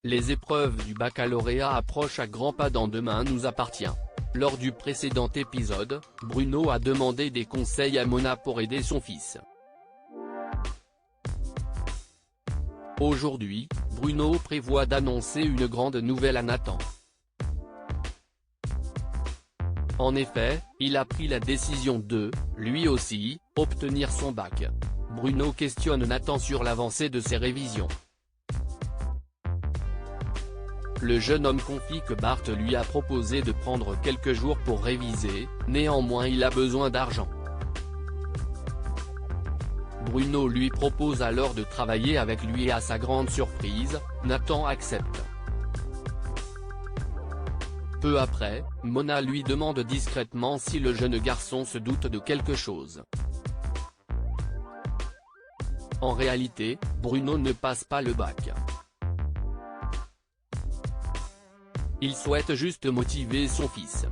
Les épreuves du baccalauréat approchent à grands pas dans Demain nous appartient. Lors du précédent épisode, Bruno a demandé des conseils à Mona pour aider son fils. Aujourd'hui, Bruno prévoit d'annoncer une grande nouvelle à Nathan. En effet, il a pris la décision de, lui aussi, obtenir son bac. Bruno questionne Nathan sur l'avancée de ses révisions. Le jeune homme confie que Bart lui a proposé de prendre quelques jours pour réviser, néanmoins il a besoin d'argent. Bruno lui propose alors de travailler avec lui et à sa grande surprise, Nathan accepte. Peu après, Mona lui demande discrètement si le jeune garçon se doute de quelque chose. En réalité, Bruno ne passe pas le bac. Il souhaite juste motiver son fils.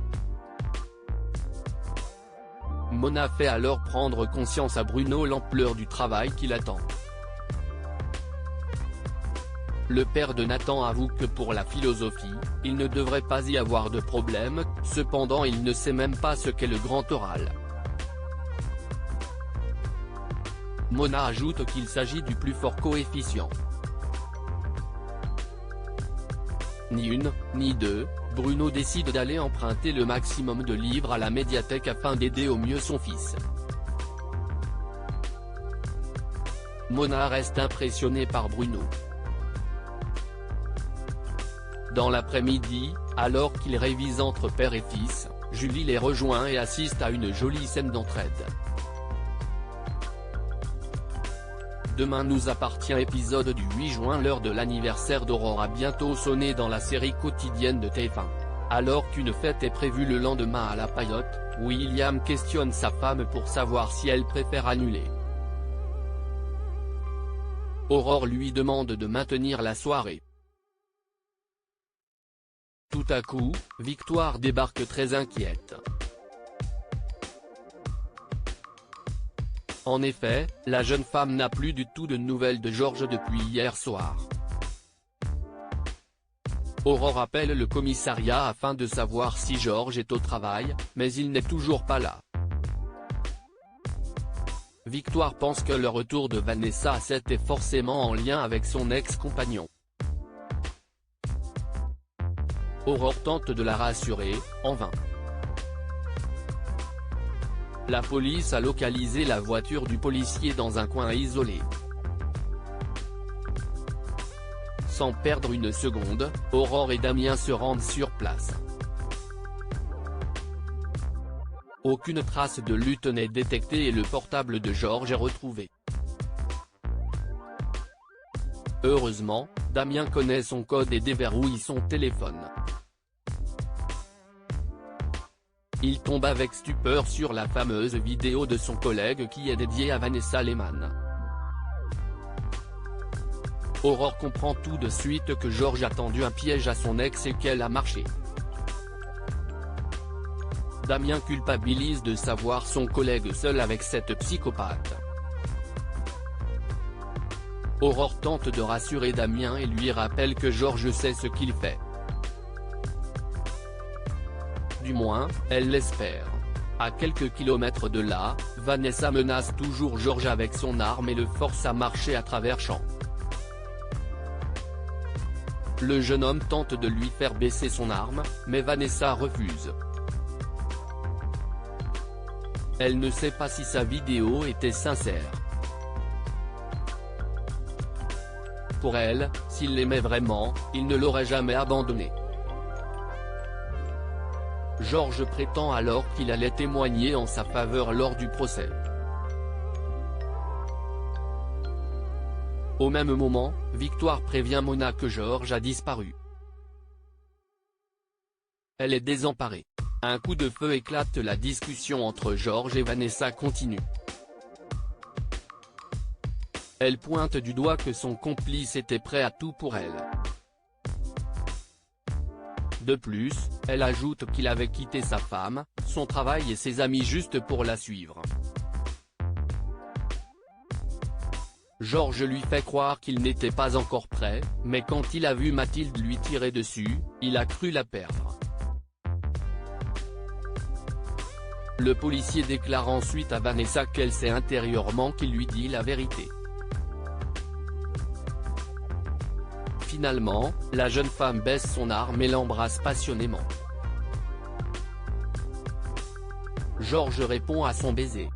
Mona fait alors prendre conscience à Bruno l'ampleur du travail qui l'attend. Le père de Nathan avoue que pour la philosophie, il ne devrait pas y avoir de problème, cependant il ne sait même pas ce qu'est le grand oral. Mona ajoute qu'il s'agit du plus fort coefficient. Ni une, ni deux, Bruno décide d'aller emprunter le maximum de livres à la médiathèque afin d'aider au mieux son fils. Mona reste impressionnée par Bruno. Dans l'après-midi, alors qu'ils révisent entre père et fils, Julie les rejoint et assiste à une jolie scène d'entraide. Demain nous appartient épisode du 8 juin. L'heure de l'anniversaire d'Aurore a bientôt sonné dans la série quotidienne de TF1. Alors qu'une fête est prévue le lendemain à la Paillote, William questionne sa femme pour savoir si elle préfère annuler. Aurore lui demande de maintenir la soirée. Tout à coup, Victoire débarque très inquiète. En effet, la jeune femme n'a plus du tout de nouvelles de Georges depuis hier soir. Aurore appelle le commissariat afin de savoir si Georges est au travail, mais il n'est toujours pas là. Victoire pense que le retour de Vanessa était forcément en lien avec son ex-compagnon. Aurore tente de la rassurer, en vain. La police a localisé la voiture du policier dans un coin isolé. Sans perdre une seconde, Aurore et Damien se rendent sur place. Aucune trace de lutte n'est détectée et le portable de Georges est retrouvé. Heureusement, Damien connaît son code et déverrouille son téléphone. Il tombe avec stupeur sur la fameuse vidéo de son collègue qui est dédiée à Vanessa Lehmann. Aurore comprend tout de suite que Georges a tendu un piège à son ex et qu'elle a marché. Damien culpabilise de savoir son collègue seul avec cette psychopathe. Aurore tente de rassurer Damien et lui rappelle que Georges sait ce qu'il fait. Du moins, elle l'espère. À quelques kilomètres de là, Vanessa menace toujours Georges avec son arme et le force à marcher à travers champs. Le jeune homme tente de lui faire baisser son arme, mais Vanessa refuse. Elle ne sait pas si sa vidéo était sincère. Pour elle, s'il l'aimait vraiment, il ne l'aurait jamais abandonnée. Georges prétend alors qu'il allait témoigner en sa faveur lors du procès. Au même moment, Victoire prévient Mona que Georges a disparu. Elle est désemparée. Un coup de feu éclate, la discussion entre Georges et Vanessa continue. Elle pointe du doigt que son complice était prêt à tout pour elle. De plus, elle ajoute qu'il avait quitté sa femme, son travail et ses amis juste pour la suivre. Georges lui fait croire qu'il n'était pas encore prêt, mais quand il a vu Mathilde lui tirer dessus, il a cru la perdre. Le policier déclare ensuite à Vanessa qu'elle sait intérieurement qu'il lui dit la vérité. Finalement, la jeune femme baisse son arme et l'embrasse passionnément. Georges répond à son baiser.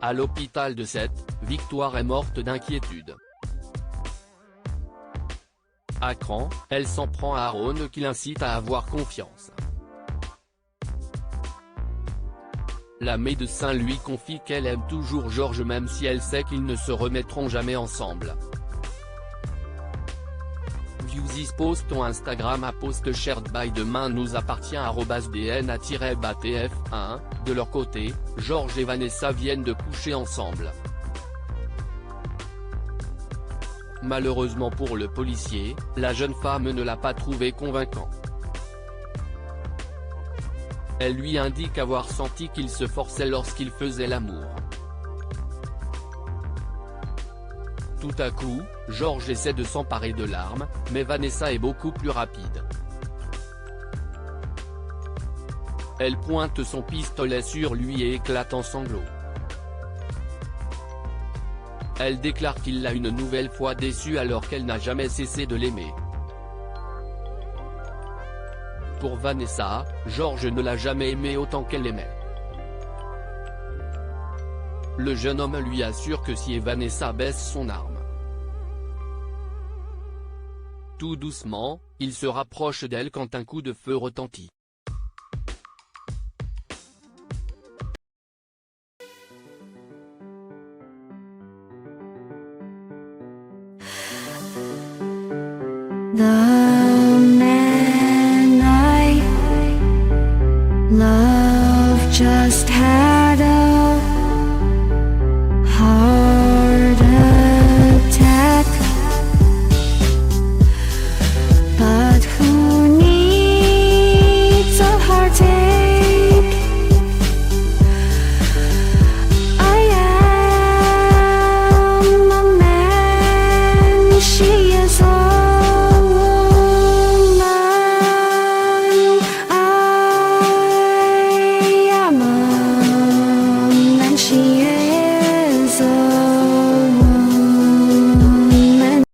À l'hôpital de Sète, Victoire est morte d'inquiétude. À Cran, elle s'en prend à Aaron qui l'incite à avoir confiance. La médecin lui confie qu'elle aime toujours Georges même si elle sait qu'ils ne se remettront jamais ensemble. Views is post on Instagram à post shared by demain nous appartient @dna-batf1. De leur côté, Georges et Vanessa viennent de coucher ensemble. Malheureusement pour le policier, la jeune femme ne l'a pas trouvé convaincant. Elle lui indique avoir senti qu'il se forçait lorsqu'il faisait l'amour. Tout à coup, Georges essaie de s'emparer de l'arme, mais Vanessa est beaucoup plus rapide. Elle pointe son pistolet sur lui et éclate en sanglots. Elle déclare qu'il l'a une nouvelle fois déçue alors qu'elle n'a jamais cessé de l'aimer. Pour Vanessa, Georges ne l'a jamais aimée autant qu'elle l'aimait. Le jeune homme lui assure que si Vanessa baisse son arme. Tout doucement, il se rapproche d'elle quand un coup de feu retentit. The man I love just had